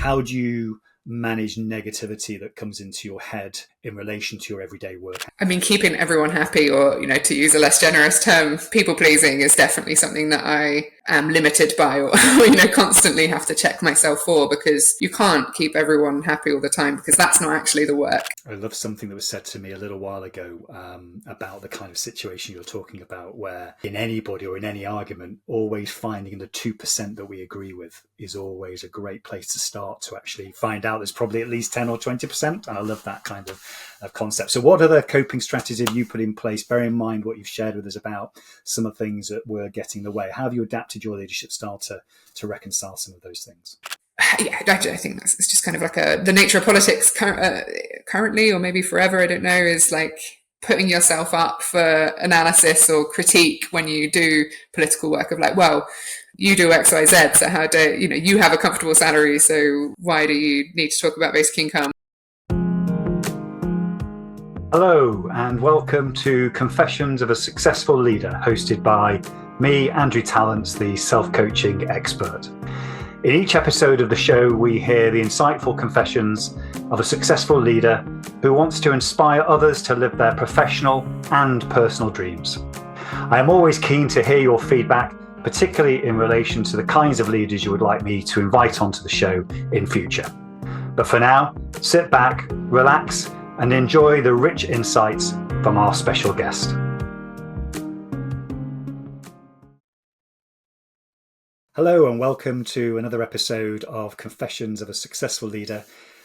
how do you manage negativity that comes into your head in relation to your everyday work? I mean, keeping everyone happy, or, to use a less generous term, people pleasing, is definitely something that I am limited by, or, constantly have to check myself for, because you can't keep everyone happy all the time, because that's not actually the work. I love something that was said to me a little while ago about the kind of situation you're talking about, where in anybody or in any argument, always finding the 2% that we agree with is always a great place to start, to actually find out there's probably at least 10 or 20%. And I love that kind of concept. So what other coping strategies have you put in place, bearing in mind what you've shared with us about some of the things that were getting in the way? How have you adapted your leadership style to reconcile some of those things? Yeah, I think it's just kind of like the nature of politics currently, or maybe forever, I don't know, is like putting yourself up for analysis or critique when you do political work, of like, well, you do X, Y, Z, so how do you have a comfortable salary, so why do you need to talk about basic income? Hello, and welcome to Confessions of a Successful Leader, hosted by me, Andrew Tallents, the self-coaching expert. In each episode of the show, we hear the insightful confessions of a successful leader who wants to inspire others to live their professional and personal dreams. I am always keen to hear your feedback, particularly in relation to the kinds of leaders you would like me to invite onto the show in future. But for now, sit back, relax, and enjoy the rich insights from our special guest. Hello and welcome to another episode of Confessions of a Successful Leader,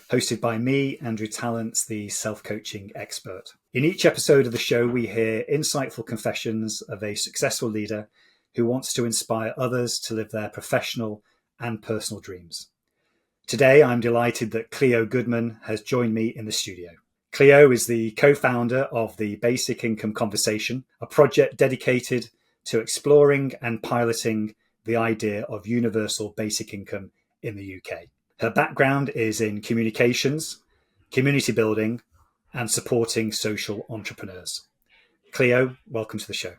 hosted by me, Andrew Tallents, the self-coaching expert. In each episode of the show, we hear insightful confessions of a successful leader who wants to inspire others to live their professional and personal dreams. Today, I'm delighted that Cleo Goodman has joined me in the studio. Cleo is the co-founder of the Basic Income Conversation, a project dedicated to exploring and piloting the idea of universal basic income in the UK. Her background is in communications, community building, and supporting social entrepreneurs. Cleo, welcome to the show.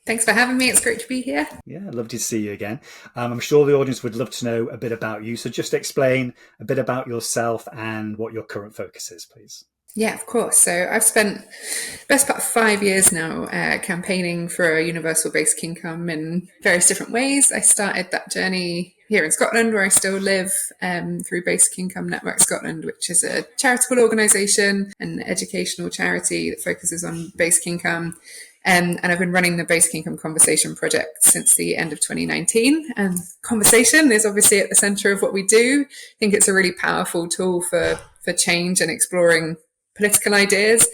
Thanks for having me. It's great to be here. Yeah, lovely to see you again. I'm sure the audience would love to know a bit about you. So just explain a bit about yourself and what your current focus is, please. Yeah, of course. So I've spent the best part of 5 years now campaigning for a universal basic income in various different ways. I started that journey here in Scotland, where I still live, through Basic Income Network Scotland, which is a charitable organisation, an educational charity that focuses on basic income. And I've been running the Basic Income Conversation project since the end of 2019. And conversation is obviously at the centre of what we do. I think it's a really powerful tool for change and exploring political ideas.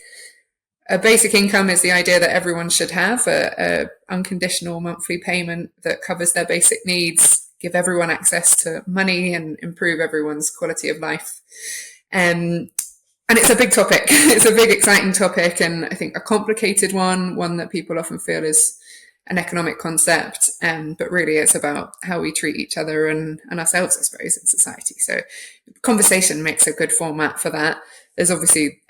A basic income is the idea that everyone should have a unconditional monthly payment that covers their basic needs, give everyone access to money, and improve everyone's quality of life. And it's a big topic. It's a big, exciting topic, and I think a complicated one that people often feel is an economic concept, but really it's about how we treat each other and ourselves, I suppose, in society. So conversation makes a good format for that. There's obviously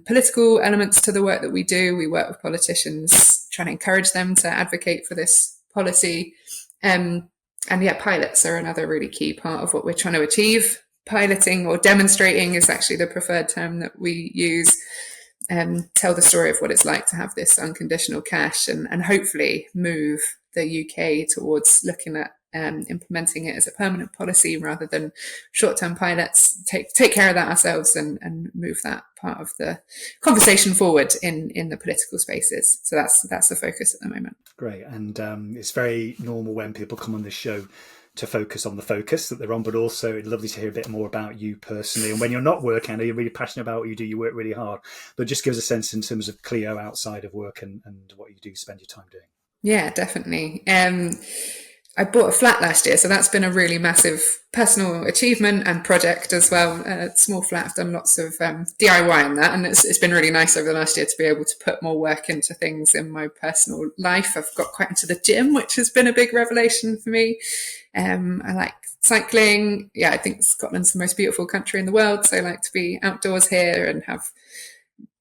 political elements to the work that we do. We work with politicians, trying to encourage them to advocate for this policy. And yeah, pilots are another really key part of what we're trying to achieve. Piloting, or demonstrating, is actually the preferred term that we use. Tell the story of what it's like to have this unconditional cash, and hopefully move the UK towards looking at implementing it as a permanent policy rather than short-term pilots. Take care of that ourselves and move that part of the conversation forward in the political spaces. So that's the focus at the moment. Great. And it's very normal when people come on this show to focus on the focus that they're on, but also it's lovely to hear a bit more about you personally. And when you're not working, I know you're really passionate about what you do, you work really hard, but just give us a sense in terms of Cleo outside of work and what you do spend your time doing. Yeah, definitely. I bought a flat last year, so that's been a really massive personal achievement and project as well. A small flat. I've done lots of DIY in that, and it's been really nice over the last year to be able to put more work into things in my personal life. I've got quite into the gym, which has been a big revelation for me. I like cycling. Yeah, I think Scotland's the most beautiful country in the world, so I like to be outdoors here and have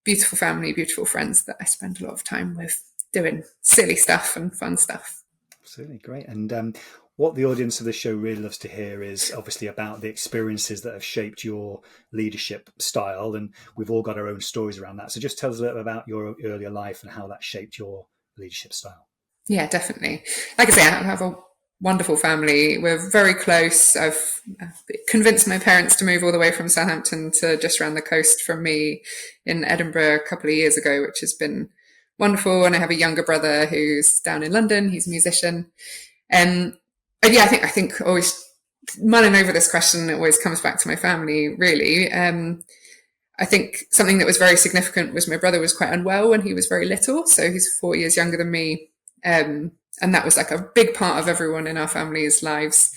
beautiful family, beautiful friends that I spend a lot of time with, doing silly stuff and fun stuff. Absolutely, great. And what the audience of this show really loves to hear is obviously about the experiences that have shaped your leadership style. And we've all got our own stories around that. So just tell us a little bit about your earlier life and how that shaped your leadership style. Yeah, definitely. Like I say, I have a wonderful family. We're very close. I've convinced my parents to move all the way from Southampton to just around the coast from me in Edinburgh a couple of years ago, which has been wonderful. And I have a younger brother who's down in London. He's a musician. But yeah, I think always mulling over this question, it always comes back to my family, really. I think something that was very significant was my brother was quite unwell when he was very little. So he's 4 years younger than me. And that was like a big part of everyone in our family's lives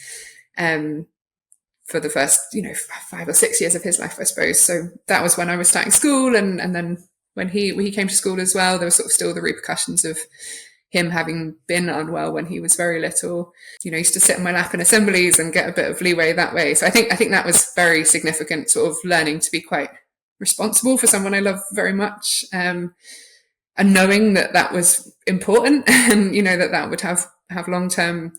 for the first, 5 or 6 years of his life, I suppose. So that was when I was starting school. And then when he came to school as well, there was sort of still the repercussions of him having been unwell when he was very little. He used to sit on my lap in assemblies and get a bit of leeway that way. So I think that was very significant, sort of learning to be quite responsible for someone I love very much. And knowing that was important and, that would have long-term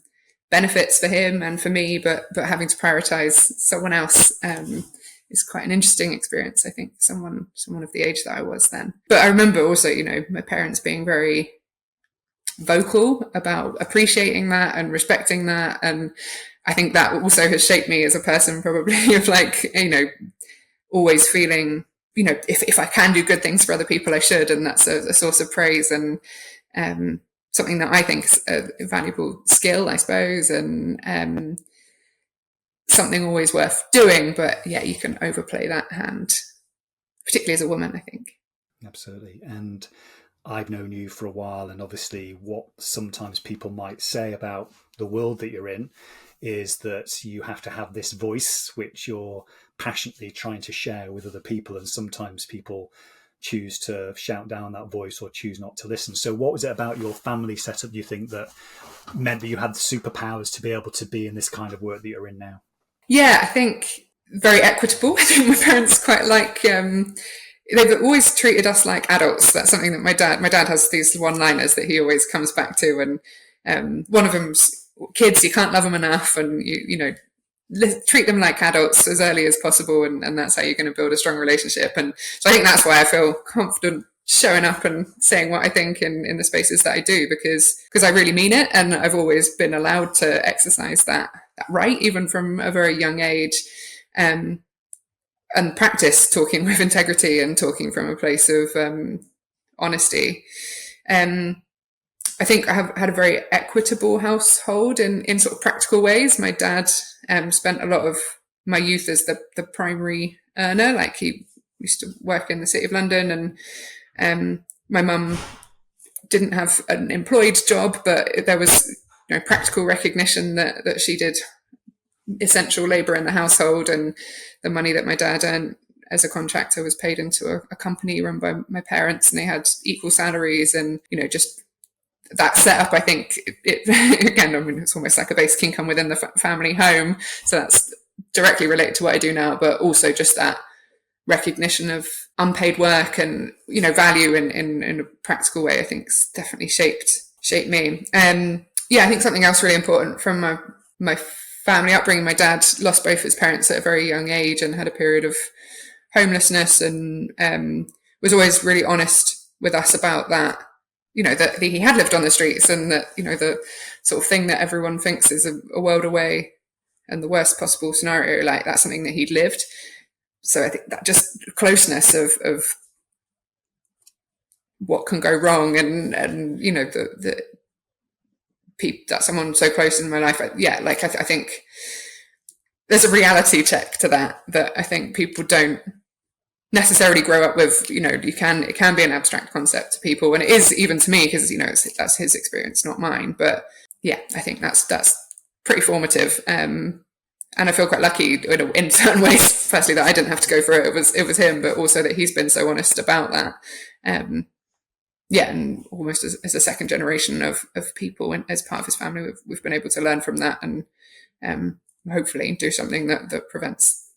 benefits for him and for me, but having to prioritize someone else is quite an interesting experience, I think, for someone of the age that I was then. But I remember also, my parents being very vocal about appreciating that and respecting that. And I think that also has shaped me as a person, probably, of always feeling, if I can do good things for other people, I should. And that's a source of praise and something that I think is a valuable skill, I suppose, and something always worth doing. But yeah, you can overplay that hand, particularly as a woman, I think. Absolutely. And I've known you for a while, and obviously what sometimes people might say about the world that you're in is that you have to have this voice which you're passionately trying to share with other people, and sometimes people choose to shout down that voice or choose not to listen. So what was it about your family setup, do you think, that meant that you had the superpowers to be able to be in this kind of work that you're in now? Yeah, I think very equitable. I think my parents quite like they've always treated us like adults. That's something that my dad has these one-liners that he always comes back to, and one of them's, kids, you can't love them enough, and you treat them like adults as early as possible, and that's how you're going to build a strong relationship. And so I think that's why I feel confident showing up and saying what I think in the spaces that I do, because I really mean it, and I've always been allowed to exercise that right, even from a very young age. And practice talking with integrity and talking from a place of honesty. I think I have had a very equitable household in sort of practical ways. My dad spent a lot of my youth as the primary earner. Like, he used to work in the City of London, and my mum didn't have an employed job, but there was practical recognition that she did essential labour in the household, and the money that my dad earned as a contractor was paid into a company run by my parents, and they had equal salaries. And just that setup, I think it again, I mean, it's almost like a basic income within the family home, so that's directly related to what I do now, but also just that recognition of unpaid work and value in a practical way, I think has definitely shaped me. Yeah, I think something else really important from my family upbringing, my dad lost both his parents at a very young age and had a period of homelessness, and was always really honest with us about that, that he had lived on the streets, and that, the sort of thing that everyone thinks is a world away and the worst possible scenario, like, that's something that he'd lived. So I think that just closeness of what can go wrong, and the that someone so close in my life, I think there's a reality check to that I think people don't necessarily grow up with. It can be an abstract concept to people, and it is even to me, because that's his experience, not mine. But yeah, I think that's pretty formative, and I feel quite lucky in certain ways, firstly, that I didn't have to go through it. It was him, but also that he's been so honest about that. And almost as a second generation of people, and as part of his family, we've been able to learn from that, and hopefully do something that prevents,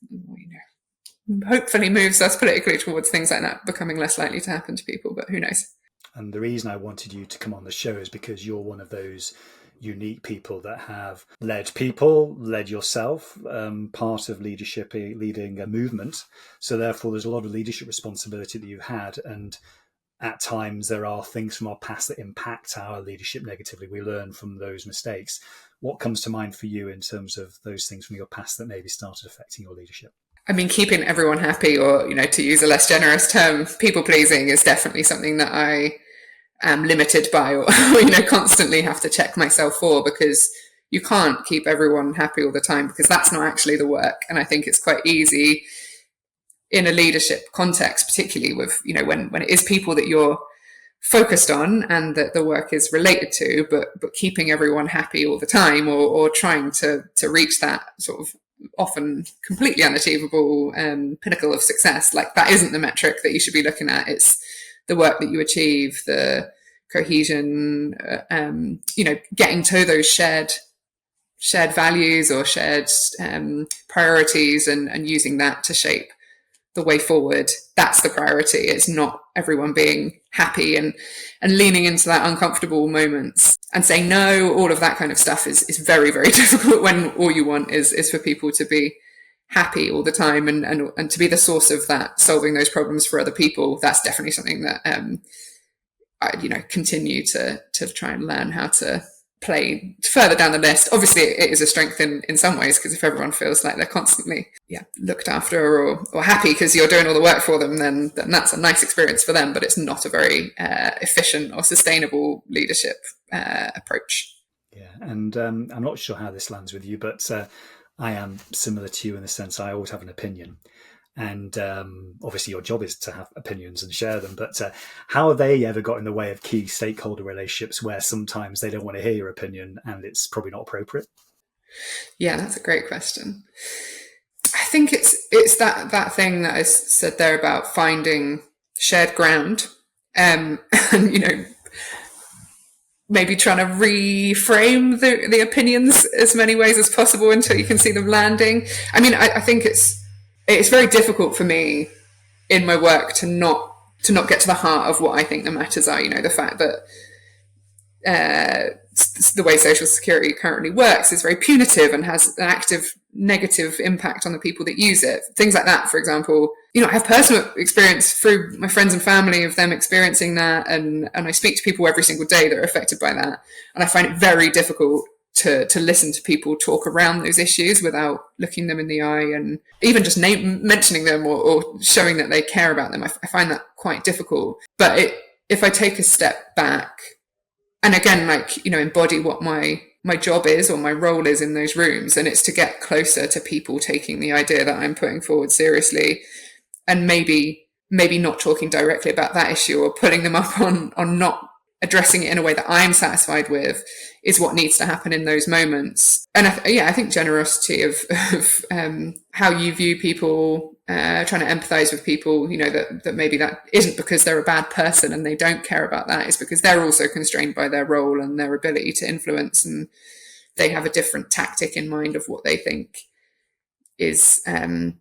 hopefully moves us politically towards things like that becoming less likely to happen to people. But who knows? And the reason I wanted you to come on the show is because you're one of those unique people that have led people, led yourself, part of leadership, leading a movement. So therefore, there's a lot of leadership responsibility that you've had. And at times, there are things from our past that impact our leadership negatively. We learn from those mistakes. What comes to mind for you in terms of those things from your past that maybe started affecting your leadership? I mean, keeping everyone happy, or, to use a less generous term, people pleasing, is definitely something that I am limited by, or, constantly have to check myself for, because you can't keep everyone happy all the time, because that's not actually the work. And I think it's quite easy in a leadership context, particularly with, when it is people that you're focused on and that the work is related to, but keeping everyone happy all the time, or trying to reach that sort of often completely unachievable pinnacle of success, like that isn't the metric that you should be looking at. It's the work that you achieve, the cohesion, getting to those shared values or shared priorities, and using that to shape the way forward. That's the priority. It's not everyone being happy and leaning into that uncomfortable moments and saying no. All of that kind of stuff is very, very difficult when all you want is for people to be happy all the time, and to be the source of that, solving those problems for other people. That's definitely something that I continue to try and learn how to play further down the list. Obviously, it is a strength in some ways, because if everyone feels like they're constantly looked after or happy because you're doing all the work for them, then that's a nice experience for them, but it's not a very efficient or sustainable leadership approach. Yeah, and I'm not sure how this lands with you, but I am similar to you in the sense I always have an opinion. And obviously your job is to have opinions and share them, but how have they ever got in the way of key stakeholder relationships where sometimes they don't want to hear your opinion and it's probably not appropriate? Yeah, that's a great question. I think it's that thing that I said there about finding shared ground, and maybe trying to reframe the opinions as many ways as possible until you can see them landing. I mean, I think it's very difficult for me in my work to not get to the heart of what I think the matters are. The fact that the way social security currently works is very punitive and has an active negative impact on the people that use it. Things like that, for example, I have personal experience through my friends and family of them experiencing that, and I speak to people every single day that are affected by that, and I find it very difficult to listen to people talk around those issues without looking them in the eye, and even just mentioning them or showing that they care about them. I find that quite difficult. But if I take a step back and again, embody what my job is or my role is in those rooms, and it's to get closer to people taking the idea that I'm putting forward seriously, and maybe not talking directly about that issue or pulling them up on not addressing it in a way that I'm satisfied with, is what needs to happen in those moments. And I think generosity of how you view people, trying to empathize with people, that maybe that isn't because they're a bad person and they don't care about that. It's because they're also constrained by their role and their ability to influence, and they have a different tactic in mind of what they think is the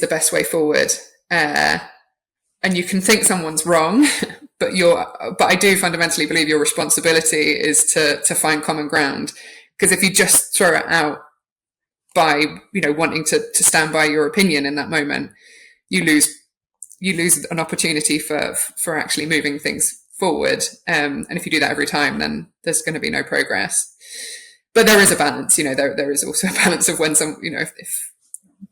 best way forward. And you can think someone's wrong, but I do fundamentally believe your responsibility is to find common ground. Because if you just throw it out by, wanting to stand by your opinion in that moment, you lose an opportunity for actually moving things forward. And if you do that every time, then there's going to be no progress. But there is a balance, there is also a balance of when if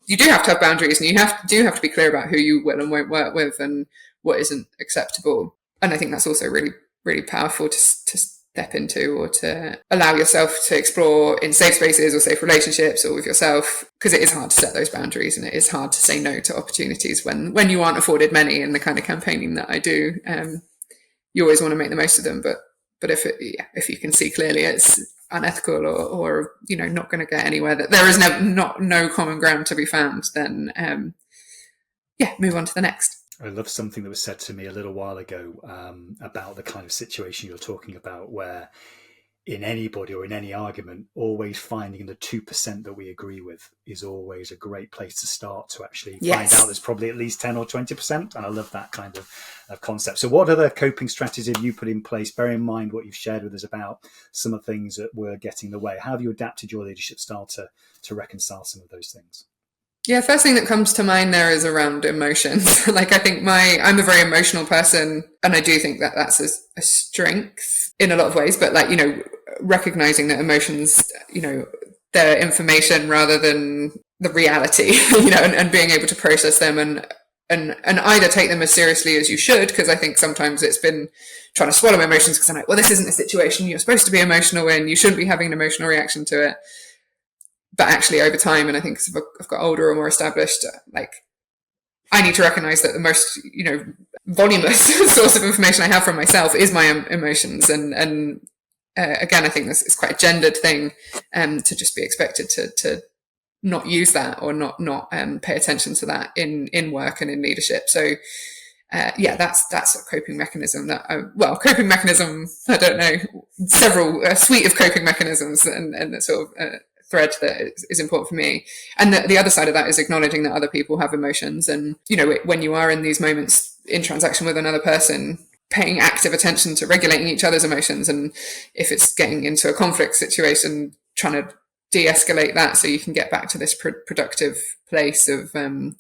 you do have to have boundaries, and you do have to be clear about who you will and won't work with and what isn't acceptable. And I think that's also really, really powerful to step into, or to allow yourself to explore in safe spaces or safe relationships or with yourself, because it is hard to set those boundaries, and it is hard to say no to opportunities when you aren't afforded many. In the kind of campaigning that I do, you always want to make the most of them. But if you can see clearly it's unethical or not going to get anywhere, that there is no common ground to be found, then move on to the next. I love something that was said to me a little while ago about the kind of situation you're talking about, where in anybody or in any argument, always finding the 2% that we agree with is always a great place to start, to actually find out there's probably at least 10 or 20%. And I love that kind of concept. So what other coping strategies have you put in place? Bear in mind what you've shared with us about some of the things that were getting in the way. How have you adapted your leadership style to reconcile some of those things? Yeah, first thing that comes to mind there is around emotions. Like, I think I'm a very emotional person, and I do think that that's a strength in a lot of ways, but like, recognizing that emotions, they're information rather than the reality, and being able to process them and either take them as seriously as you should, because I think sometimes it's been trying to swallow my emotions because I'm like, well, this isn't a situation you're supposed to be emotional in, you shouldn't be having an emotional reaction to it. But actually over time, and I think as I've got older or more established, like, I need to recognize that the most, voluminous source of information I have from myself is my emotions. And again, I think this is quite a gendered thing, to just be expected to not use that or not pay attention to that in work and in leadership. So that's a coping mechanism coping mechanism, I don't know, a suite of coping mechanisms and sort of thread that is important for me. And the other side of that is acknowledging that other people have emotions. And, when you are in these moments in transaction with another person, paying active attention to regulating each other's emotions. And if it's getting into a conflict situation, trying to de-escalate that so you can get back to this productive place of trying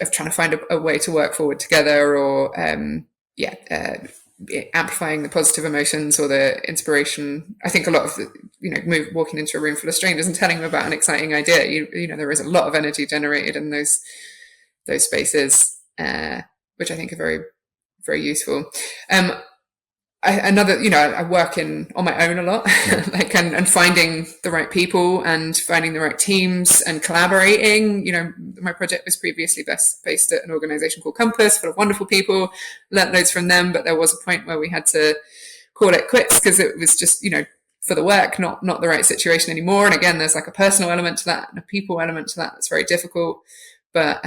to find a way to work forward together, or amplifying the positive emotions or the inspiration. I think a lot of walking into a room full of strangers and telling them about an exciting idea, there is a lot of energy generated in those spaces, which I think are very, very useful. I work on my own a lot, like, and finding the right people and finding the right teams and collaborating. My project was previously based at an organization called Compass, full of wonderful people, learnt loads from them. But there was a point where we had to call it quits because it was just, for the work, not the right situation anymore. And again, there's like a personal element to that and a people element to that that's very difficult. But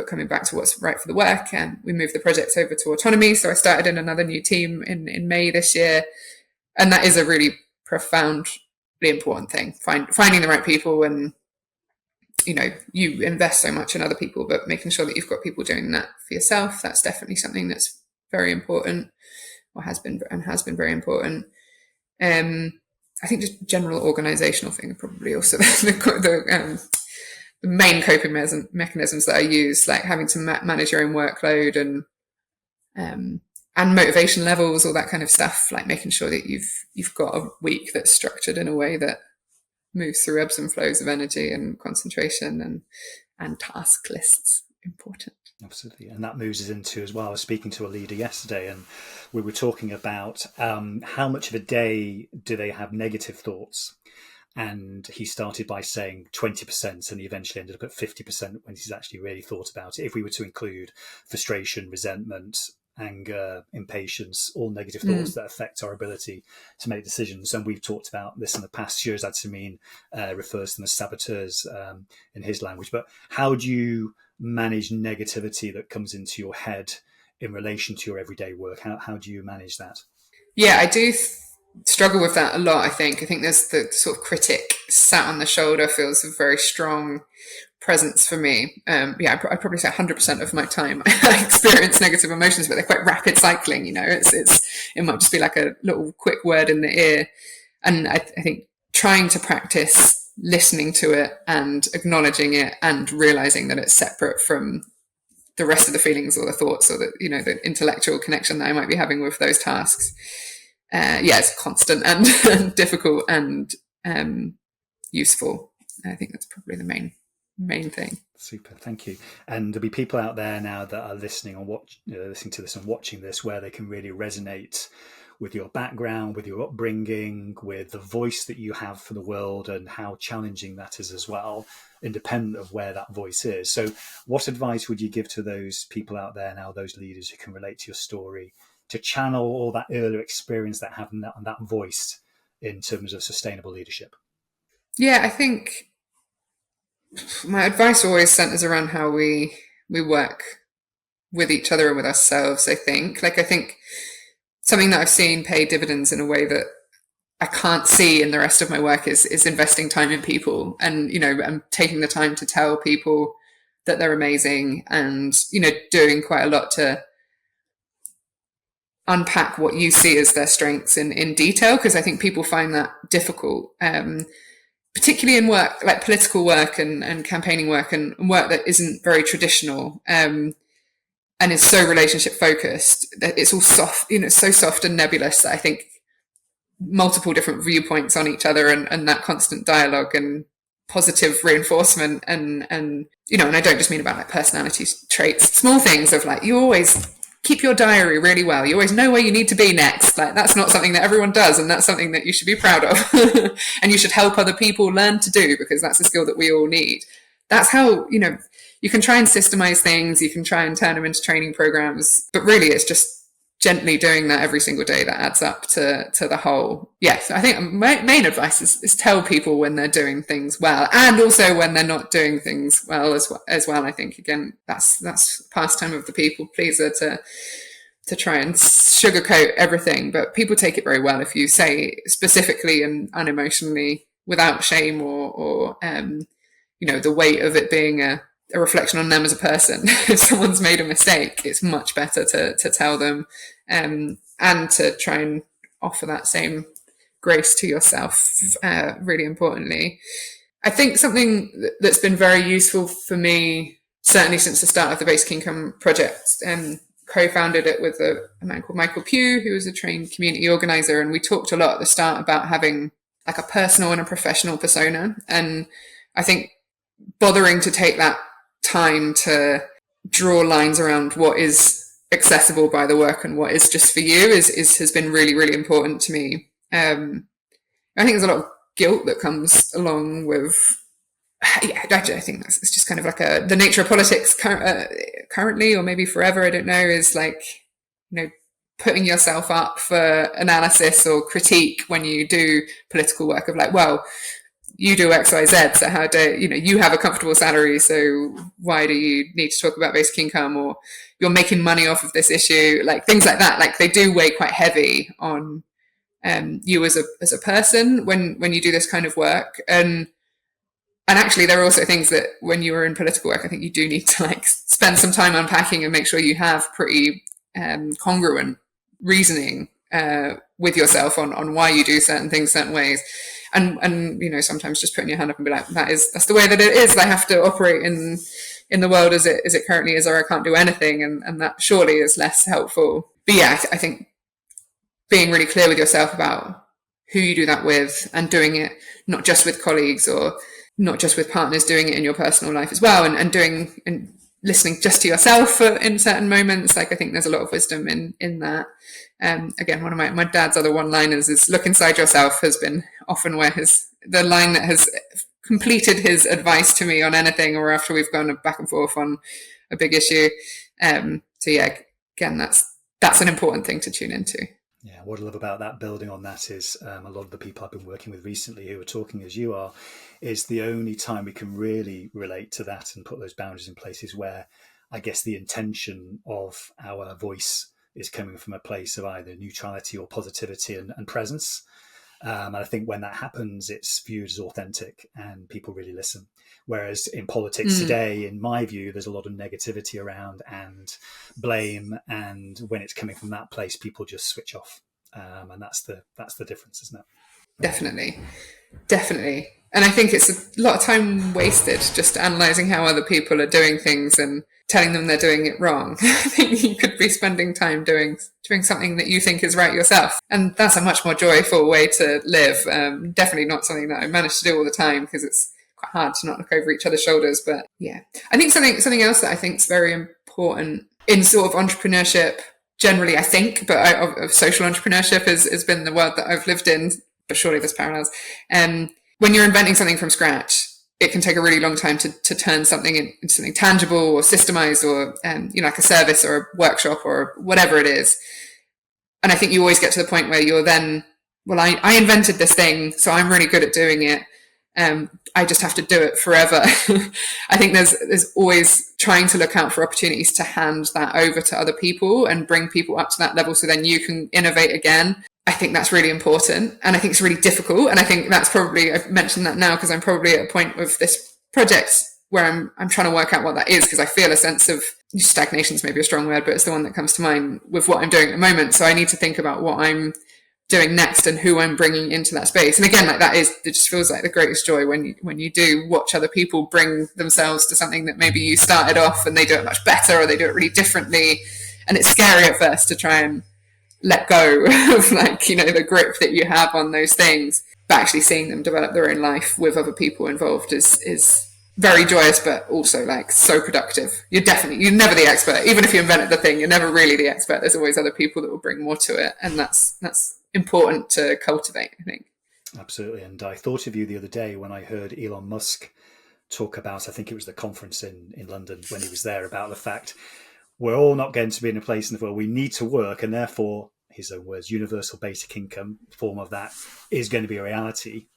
coming back to what's right for the work, and we moved the project over to autonomy. So I started in another new team in May this year. And that is a really profoundly important thing, finding the right people. And, you invest so much in other people, but making sure that you've got people doing that for yourself, that's definitely something that's very important, or has been very important. I think just general organizational thing, probably also the main coping mechanisms that I use, like having to manage your own workload and motivation levels, all that kind of stuff, like making sure that you've got a week that's structured in a way that moves through ebbs and flows of energy and concentration and task lists. Important. Absolutely. And that moves us into, as well, I was speaking to a leader yesterday, and we were talking about how much of a day do they have negative thoughts. And he started by saying 20%, and he eventually ended up at 50% when he's actually really thought about it. If we were to include frustration, resentment, anger, impatience, all negative thoughts that affect our ability to make decisions. And we've talked about this in the past. Shirzad Samin refers to them as saboteurs in his language. But how do you manage negativity that comes into your head in relation to your everyday work? How do you manage that? Yeah, I do struggle with that a lot. I think there's the sort of critic sat on the shoulder feels a very strong presence for me. I'd probably say 100% of my time I experience negative emotions, but they're quite rapid cycling. It might just be like a little quick word in the ear. And I think trying to practice listening to it and acknowledging it and realizing that it's separate from the rest of the feelings or the thoughts or the intellectual connection that I might be having with those tasks. It's constant and difficult and useful. I think that's probably the main thing. Super, thank you. And there'll be people out there now that are listening to this and watching this, where they can really resonate with your background, with your upbringing, with the voice that you have for the world, and how challenging that is as well, independent of where that voice is. So what advice would you give to those people out there now, those leaders who can relate to your story, to channel all that earlier experience that having that voice in terms of sustainable leadership? Yeah, I think my advice always centers around how we work with each other and with ourselves. I think something that I've seen pay dividends in a way that I can't see in the rest of my work is investing time in people, and I'm taking the time to tell people that they're amazing, and doing quite a lot to unpack what you see as their strengths in detail, because I think people find that difficult, particularly in work like political work and campaigning work and work that isn't very traditional, and is so relationship focused that it's all soft, so soft and nebulous that I think multiple different viewpoints on each other, and that constant dialogue and positive reinforcement, and and I don't just mean about like personality traits, small things of like, you always keep your diary really well, you always know where you need to be next. Like, that's not something that everyone does, and that's something that you should be proud of and you should help other people learn to do, because that's a skill that we all need. That's how you can try and systemize things, you can try and turn them into training programs, but really it's just gently doing that every single day that adds up to the whole. Yes, I think my main advice is tell people when they're doing things well, and also when they're not doing things well as well. I think, again, that's pastime of the people pleaser to try and sugarcoat everything, but people take it very well if you say specifically and unemotionally, without shame or the weight of it being a reflection on them as a person. If someone's made a mistake, it's much better to tell them, and to try and offer that same grace to yourself, really importantly. I think something that's been very useful for me, certainly since the start of the Basic Income Project, co-founded it with a man called Michael Pugh, who was a trained community organizer, and we talked a lot at the start about having like a personal and a professional persona, and I think bothering to take that time to draw lines around what is accessible by the work and what is just for you has been really, really important to me. I think there's a lot of guilt that comes along with, I think it's just kind of like the nature of politics currently, or maybe forever, I don't know, is like, putting yourself up for analysis or critique when you do political work, of like, well, you do X, Y, Z, so how do you have a comfortable salary, so why do you need to talk about basic income, or you're making money off of this issue, like things like that. Like, they do weigh quite heavy on you as a person when you do this kind of work. And actually, there are also things that when you are in political work, I think you do need to like spend some time unpacking and make sure you have pretty congruent reasoning with yourself on why you do certain things certain ways. And sometimes just putting your hand up and be like, that's the way that it is. I have to operate in the world as it currently is, or I can't do anything. And that surely is less helpful. But yeah, I think being really clear with yourself about who you do that with, and doing it not just with colleagues or not just with partners, doing it in your personal life as well, and doing and listening just to yourself in certain moments. Like, I think there's a lot of wisdom in that. Again, one of my dad's other one-liners is "look inside yourself" has been often where the line that has completed his advice to me on anything, or after we've gone back and forth on a big issue. So yeah, again, that's an important thing to tune into. Yeah, what I love about that, building on that, is a lot of the people I've been working with recently who are talking as you are, is the only time we can really relate to that and put those boundaries in places where I guess the intention of our voice is coming from a place of either neutrality or positivity and presence. And I think when that happens, it's viewed as authentic and people really listen. Whereas in politics today, in my view, there's a lot of negativity around and blame. And when it's coming from that place, people just switch off. And that's the difference, isn't it? Definitely. And I think it's a lot of time wasted just analysing how other people are doing things and telling them they're doing it wrong. I think you could be spending time doing something that you think is right yourself. And that's a much more joyful way to live. Definitely not something that I manage to do all the time, because it's quite hard to not look over each other's shoulders. But yeah, I think something else that I think is very important in sort of entrepreneurship generally, I think, but of social entrepreneurship has been the world that I've lived in, but surely there's parallels. When you're inventing something from scratch, it can take a really long time to turn something into something tangible or systemized, or like a service or a workshop or whatever it is. And I think you always get to the point where you're then, well, I invented this thing, so I'm really good at doing it. I just have to do it forever. I think there's always trying to look out for opportunities to hand that over to other people and bring people up to that level, so then you can innovate again. I think that's really important, and I think it's really difficult. And I think that's probably, I've mentioned that now because I'm probably at a point with this project where I'm trying to work out what that is, because I feel a sense of stagnation is maybe a strong word, but it's the one that comes to mind with what I'm doing at the moment. So I need to think about what I'm doing next and who I'm bringing into that space. And again, like it just feels like the greatest joy when you do watch other people bring themselves to something that maybe you started off and they do it much better, or they do it really differently. And it's scary at first to try and let go of the grip that you have on those things, but actually seeing them develop their own life with other people involved is very joyous, but also so productive. You're never the expert. Even if you invented the thing, you're never really the expert. There's always other people that will bring more to it. And that's important to cultivate, I think. Absolutely. And I thought of you the other day when I heard Elon Musk talk about, I think it was the conference in London when he was there, about the fact we're all not going to be in a place in the world we need to work, and therefore, his own words, universal basic income, form of that, is going to be a reality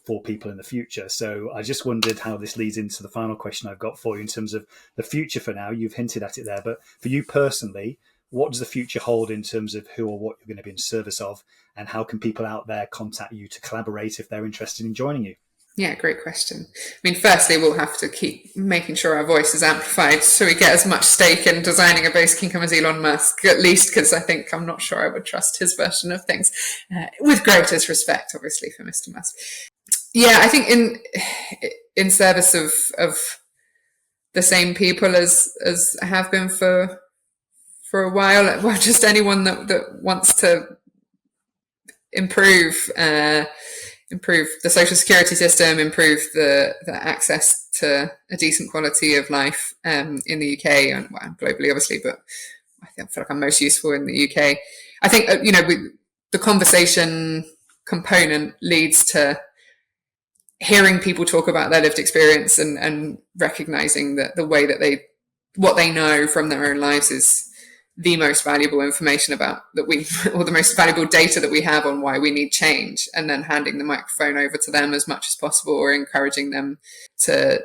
for people in the future. So I just wondered how this leads into the final question I've got for you in terms of the future for now. You've hinted at it there, but for you personally, what does the future hold in terms of who or what you're going to be in service of, and how can people out there contact you to collaborate if they're interested in joining you? Yeah, great question. I mean, firstly, we'll have to keep making sure our voice is amplified so we get as much stake in designing a basic income as Elon Musk, at least, because I'm not sure I would trust his version of things, with greatest respect, obviously, for Mr. Musk. Yeah, I think in service of the same people as I have been for a while, well, just anyone that wants to improve the social security system, improve the access to a decent quality of life in the UK and globally, obviously, but I feel like I'm most useful in the UK. I think, the conversation component leads to hearing people talk about their lived experience and recognizing that the way that what they know from their own lives is the most valuable information or the most valuable data that we have on why we need change, and then handing the microphone over to them as much as possible, or encouraging them to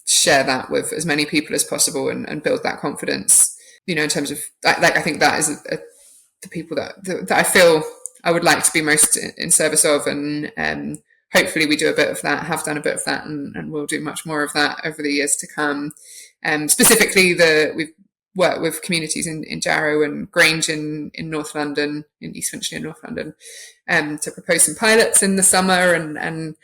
share that with as many people as possible and build that confidence, in terms of I think that is the people that I feel I would like to be most in service of, and hopefully we do a bit of that, have done a bit of that, and we'll do much more of that over the years to come. Specifically, we've worked with communities in Jarrow and Grange in North London, in East Finchley in North London, to propose some pilots in the summer, and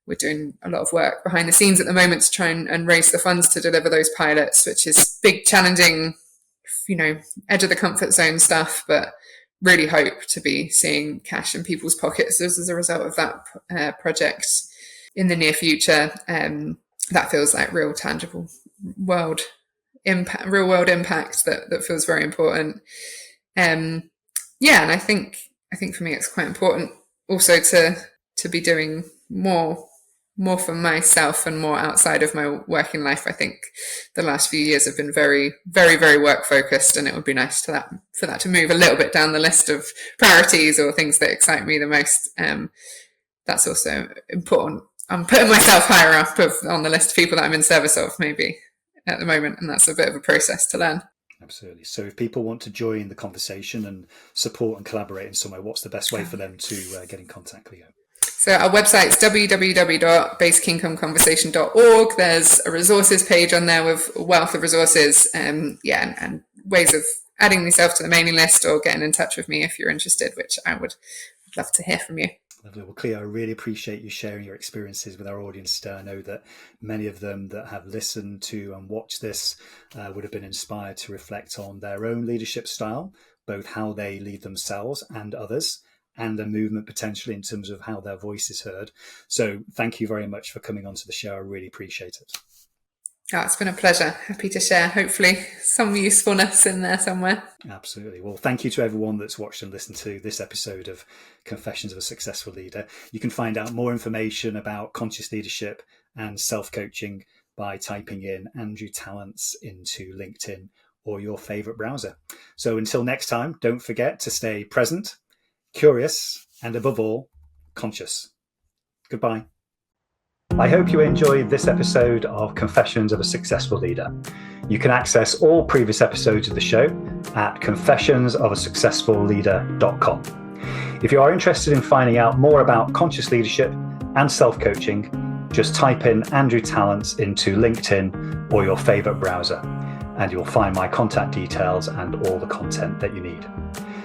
we're doing a lot of work behind the scenes at the moment to try and raise the funds to deliver those pilots, which is big, challenging, edge of the comfort zone stuff, but really hope to be seeing cash in people's pockets as a result of that project in the near future. That feels like real, tangible real world impact that feels very important. And I think for me it's quite important also to be doing more for myself and more outside of my working life. I think the last few years have been very, very, very work focused, and it would be nice for that to move a little bit down the list of priorities or things that excite me the most. That's also important. I'm putting myself higher up on the list of people that I'm in service of, maybe, at the moment, and that's a bit of a process to learn. Absolutely. So if people want to join the conversation and support and collaborate in some way, what's the best way for them to get in contact, Cleo? So our website's www.basicincome.conversation.org. There's a resources page on there with a wealth of resources, and ways of adding yourself to the mailing list or getting in touch with me if you're interested, which I would love to hear from you. Lovely. Well, Cleo, I really appreciate you sharing your experiences with our audience today. I know that many of them that have listened to and watched this would have been inspired to reflect on their own leadership style, both how they lead themselves and others, and a movement potentially in terms of how their voice is heard. So thank you very much for coming onto the show. I really appreciate it. Oh, it's been a pleasure. Happy to share, hopefully, some usefulness in there somewhere. Absolutely. Well, thank you to everyone that's watched and listened to this episode of Confessions of a Successful Leader. You can find out more information about conscious leadership and self-coaching by typing in Andrew Tallents into LinkedIn or your favourite browser. So until next time, don't forget to stay present, curious, and above all, conscious. Goodbye. I hope you enjoyed this episode of Confessions of a Successful Leader. You can access all previous episodes of the show at confessionsofaSuccessfulLeader.com. If you are interested in finding out more about conscious leadership and self-coaching, just type in Andrew Tallents into LinkedIn or your favourite browser, and you'll find my contact details and all the content that you need.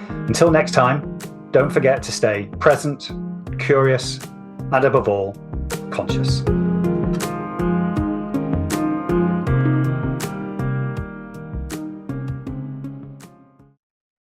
Until next time, don't forget to stay present, curious, and above all, conscious.